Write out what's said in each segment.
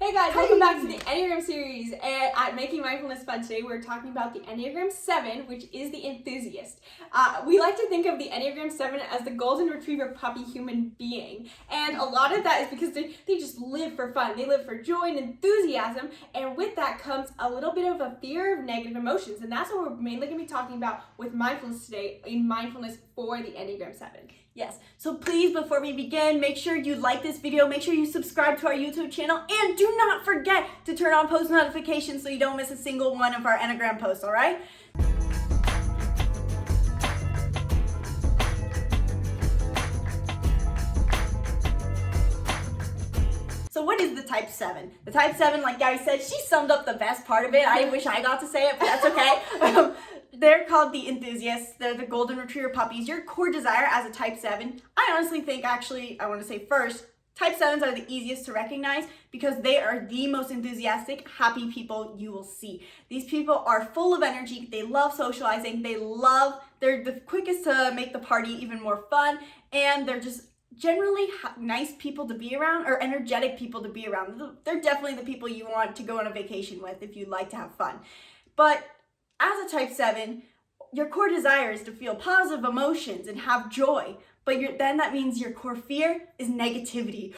Hey guys, welcome back to the Enneagram series. And at Making Mindfulness Fun today, we're talking about the Enneagram 7, which is the enthusiast. We like to think of the Enneagram 7 as the golden retriever puppy human being. And a lot of that is because they just live for fun. They live for joy and enthusiasm. And with that comes a little bit of a fear of negative emotions. And that's what we're mainly going to be talking about with mindfulness today, in mindfulness for the Enneagram 7. Yes, so please, before we begin, make sure you like this video, make sure you subscribe to our YouTube channel, and do not forget to turn on post notifications so you don't miss a single one of our Enneagram posts, all right? So what is the type 7? The type 7, like Gabby said, she summed up the best part of it. I wish I got to say it, but that's okay. They're called the enthusiasts. They're the golden retriever puppies. Your core desire as a type 7, I honestly think, I want to say first, type 7s are the easiest to recognize because they are the most enthusiastic, happy people you will see. These people are full of energy. They love socializing. They're the quickest to make the party even more fun, and they're just generally nice people to be around, or energetic people to be around. They're definitely the people you want to go on a vacation with if you like to have fun. But as a type 7, your core desire is to feel positive emotions and have joy, but then that means your core fear is negativity.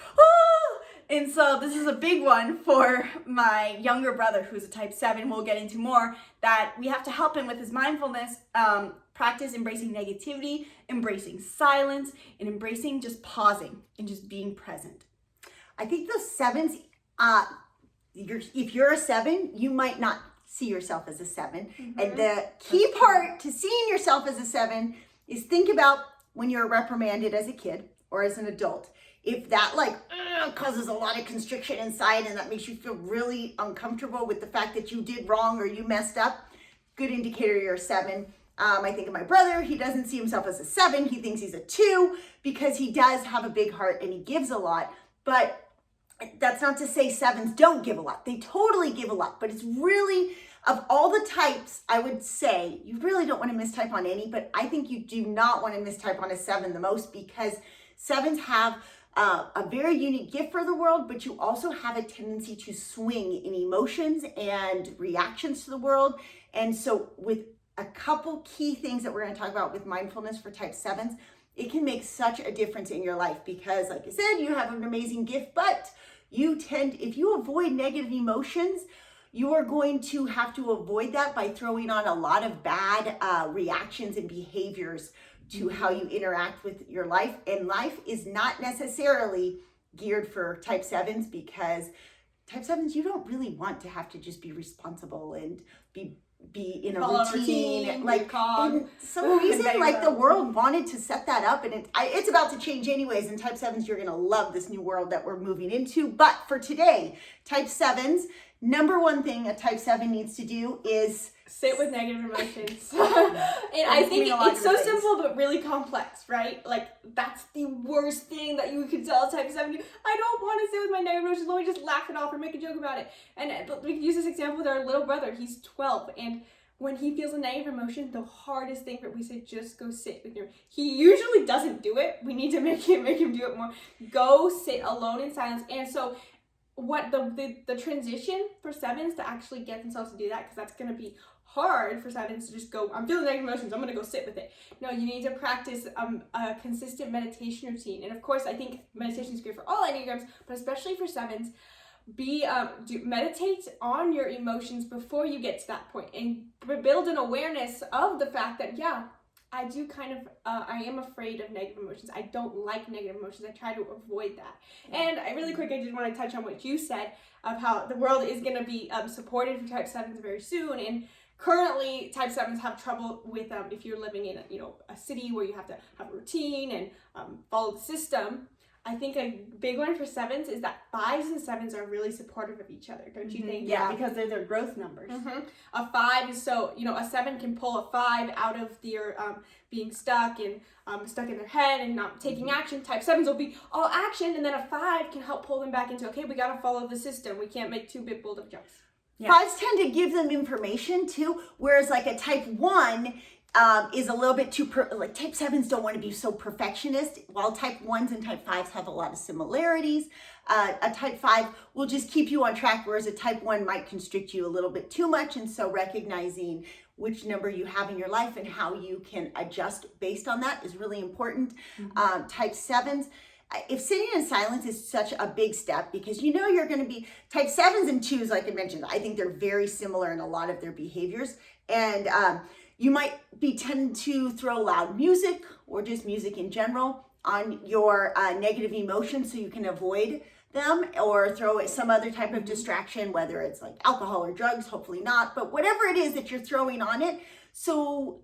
And so this is a big one for my younger brother who's a type 7, we'll get into more, that we have to help him with his mindfulness practice, embracing negativity, embracing silence, and embracing just pausing and just being present. I think the 7s, if you're a 7, you might not see yourself as a 7. Mm-hmm. And the key part to seeing yourself as a 7 is think about when you're reprimanded as a kid or as an adult. If that causes a lot of constriction inside and that makes you feel really uncomfortable with the fact that you did wrong or you messed up, good indicator you're a 7. I think of my brother, he doesn't see himself as a 7, he thinks he's a 2 because he does have a big heart and he gives a lot. But that's not to say 7s don't give a lot. They totally give a lot, but it's really, of all the types, I would say you really don't want to mistype on any, but I think you do not want to mistype on a 7 the most, because 7s have a very unique gift for the world, but you also have a tendency to swing in emotions and reactions to the world. And so with a couple key things that we're going to talk about with mindfulness for type 7s, it can make such a difference in your life, because like I said, you have an amazing gift, but if you avoid negative emotions, you are going to have to avoid that by throwing on a lot of bad reactions and behaviors to how you interact with your life. And life is not necessarily geared for type 7s, because type 7s, you don't really want to have to just be responsible and be in a routine. Like, in some reason, like the world wanted to set that up, and it's about to change anyways. And type 7s, you're gonna love this new world that we're moving into. But for today, type 7s, number one thing a type 7 needs to do is sit with negative emotions. And I think it's so simple but really complex, right? Like, that's the worst thing that you could tell a type 7. I don't want to sit with my negative emotions, let me just laugh it off or make a joke about it. But we can use this example with our little brother. He's 12, and when he feels a negative emotion, the hardest thing we say, just go sit with your, he usually doesn't do it. We need to make him do it more. Go sit alone in silence. And so what the transition for 7s to actually get themselves to do that, because that's going to be hard for 7s to just go, I'm feeling negative emotions, I'm going to go sit with it. No, you need to practice a consistent meditation routine. And of course, I think meditation is great for all Enneagrams, but especially for 7s. Meditate on your emotions before you get to that point, and build an awareness of the fact that, yeah, I do I am afraid of negative emotions. I don't like negative emotions. I try to avoid that. And I just want to touch on what you said of how the world is going to be supported for type 7s very soon. And currently, type 7s have trouble with if you're living in a city where you have to have a routine and follow the system. I think a big one for 7s is that 5s and 7s are really supportive of each other, don't you think? Yeah, because they're their growth numbers. Mm-hmm. A 5 is a 7 can pull a 5 out of their being stuck in their head and not taking action. Type 7s will be all action, and then a 5 can help pull them back into, okay, we got to follow the system. We can't make too big bold of jumps. Yeah. 5s tend to give them information too, whereas like a type 1 is a little bit too, like type 7s don't want to be so perfectionist, while type 1s and type 5s have a lot of similarities. A type 5 will just keep you on track, whereas a type 1 might constrict you a little bit too much. And so recognizing which number you have in your life and how you can adjust based on that is really important. Type 7s, if sitting in silence is such a big step, because you know you're going to be type 7s and 2s, like I mentioned, I think they're very similar in a lot of their behaviors. And you might be tend to throw loud music or just music in general on your negative emotions so you can avoid them, or throw some other type of distraction, whether it's like alcohol or drugs, hopefully not, but whatever it is that you're throwing on it. So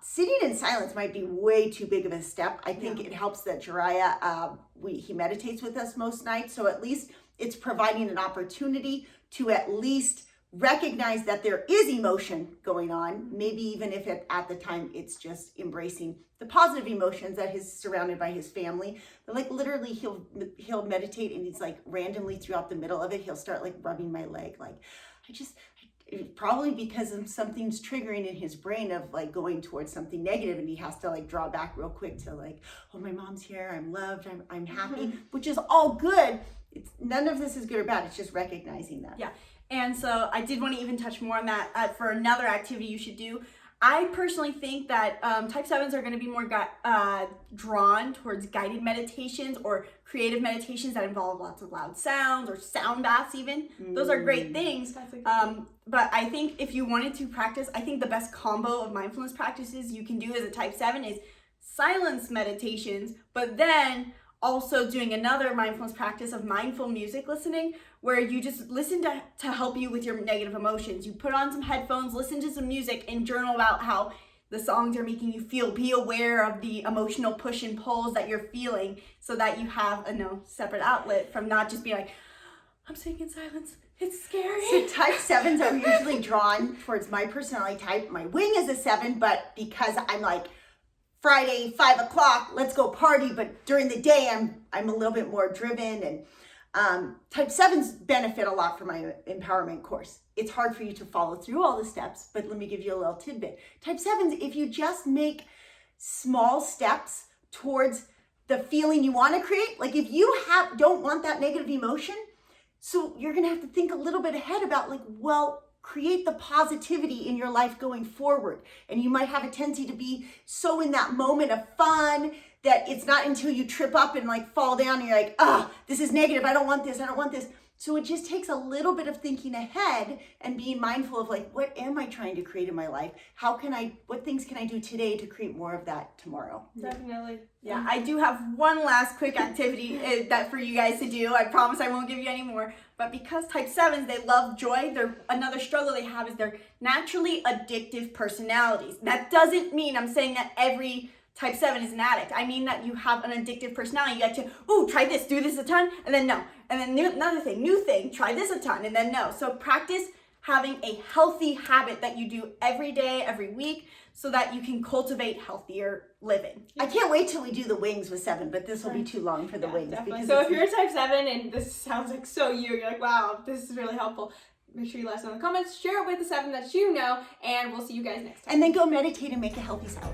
sitting in silence might be way too big of a step. I think it helps that Jiraiya, he meditates with us most nights, so at least it's providing an opportunity to at least recognize that there is emotion going on, maybe even if at the time it's just embracing the positive emotions that he's surrounded by his family. But like literally he'll meditate, and he's like randomly throughout the middle of it, he'll start like rubbing my leg, like probably because of something's triggering in his brain of like going towards something negative, and he has to like draw back real quick to like, oh, my mom's here, I'm loved, I'm happy, which is all good. It's none of this is good or bad, it's just recognizing that. Yeah. And so I did want to even touch more on that for another activity you should do. I personally think that type 7s are going to be more drawn towards guided meditations or creative meditations that involve lots of loud sounds or sound baths even. Those are great things. But I think if you wanted to practice, I think the best combo of mindfulness practices you can do as a type 7 is silence meditations, but then also doing another mindfulness practice of mindful music listening, where you just listen to help you with your negative emotions. You put on some headphones, listen to some music, and journal about how the songs are making you feel. Be aware of the emotional push and pulls that you're feeling, so that you have a separate outlet from not just being like, I'm sitting in silence, it's scary. So type 7s are usually drawn towards my personality type. My wing is a 7, but because I'm like, Friday, 5 o'clock, let's go party. But during the day, I'm a little bit more driven. And type 7s benefit a lot from my empowerment course. It's hard for you to follow through all the steps, but let me give you a little tidbit. Type 7s, if you just make small steps towards the feeling you want to create, like if you don't want that negative emotion, so you're going to have to think a little bit ahead about like, well, create the positivity in your life going forward. And you might have a tendency to be so in that moment of fun that it's not until you trip up and like fall down and you're like, this is negative, I don't want this, I don't want this. So it just takes a little bit of thinking ahead and being mindful of like, what am I trying to create in my life? What things can I do today to create more of that tomorrow? Definitely. Yeah, I do have one last quick activity that for you guys to do. I promise I won't give you any more. But because type 7s, they love joy, another struggle they have is they're naturally addictive personalities. That doesn't mean I'm saying that every type 7 is an addict. I mean that you have an addictive personality. You like to, try this, do this a ton, and then no. And then new thing, try this a ton, and then no. So practice having a healthy habit that you do every day, every week, so that you can cultivate healthier living. I can't wait till we do the wings with 7, but this will be too long for the wings. Definitely. So if you're a type 7 and this sounds like so you're like, wow, this is really helpful, make sure you let us know in the comments, share it with the 7 that you know, and we'll see you guys next time. And then go meditate and make a healthy salad.